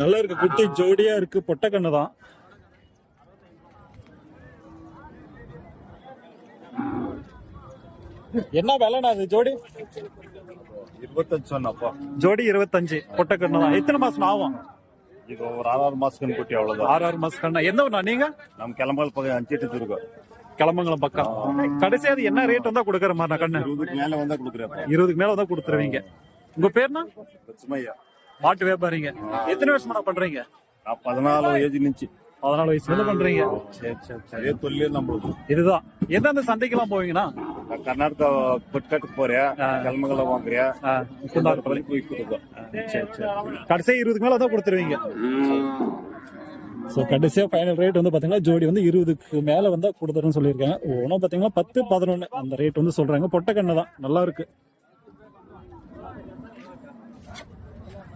நல்லா இருக்கு, குட்டி ஜோடியா இருக்கு, பொட்டை கண்ணு தான். என்ன விலைண்ணா அது ஜோடி? 25 சொன்னப்பா. ஜோடி 25, பொட்டை கண்ணு தான். எத்தனை மாசம் ஆகும்? இது ஒரு 6 மாசம் குட்டி அவ்வளவுதான். 6 மாசம் கண்ணா. எந்த ஊர்ண்ணா நீங்க? நம்ம கிளம்பல் பக்கம் 5 இருக்கோம். கிளம்பங்கலம் பக்கம். கடைசியா அது என்ன ரேட் வந்தா கொடுக்குற மாதிரி கண்ணு? 20க்கு மேல வந்தா கொடுக்குறேன். 20க்கு மேல வந்தா கொடுத்துருவீங்க. உங்க பேர்னா? சுமையா. மாட்டு வியாபாரிங்க. எத்தனை வருஷமா பண்றீங்க? 14 ஏஜ் நிச்சு. 14 வயசுல பண்றீங்க. சரி சரி சரி. தொழிலே நம்மளுக்கு இதுதான். எந்தெந்த சந்தைக்கெல்லாம் போவீங்கன்னா? கர்நாடகா புட்கட்டுக்கு போறேன், கிளம்பங்கலம் வாங்குறேன். கடைசியா 20க்கு மேல தான் கொடுத்துருவீங்க. ஸோ கடைசியா ஃபைனல் ரேட் வந்து பாத்தீங்கன்னா ஜோடி வந்து 20க்கு மேல வந்தா கொடுத்துருன்னு சொல்லியிருக்காங்க. ஒன்றும் பாத்தீங்கன்னா 10, 11 அந்த ரேட் வந்து சொல்றாங்க. பொட்டை கண்ணு தான், நல்லா இருக்கு.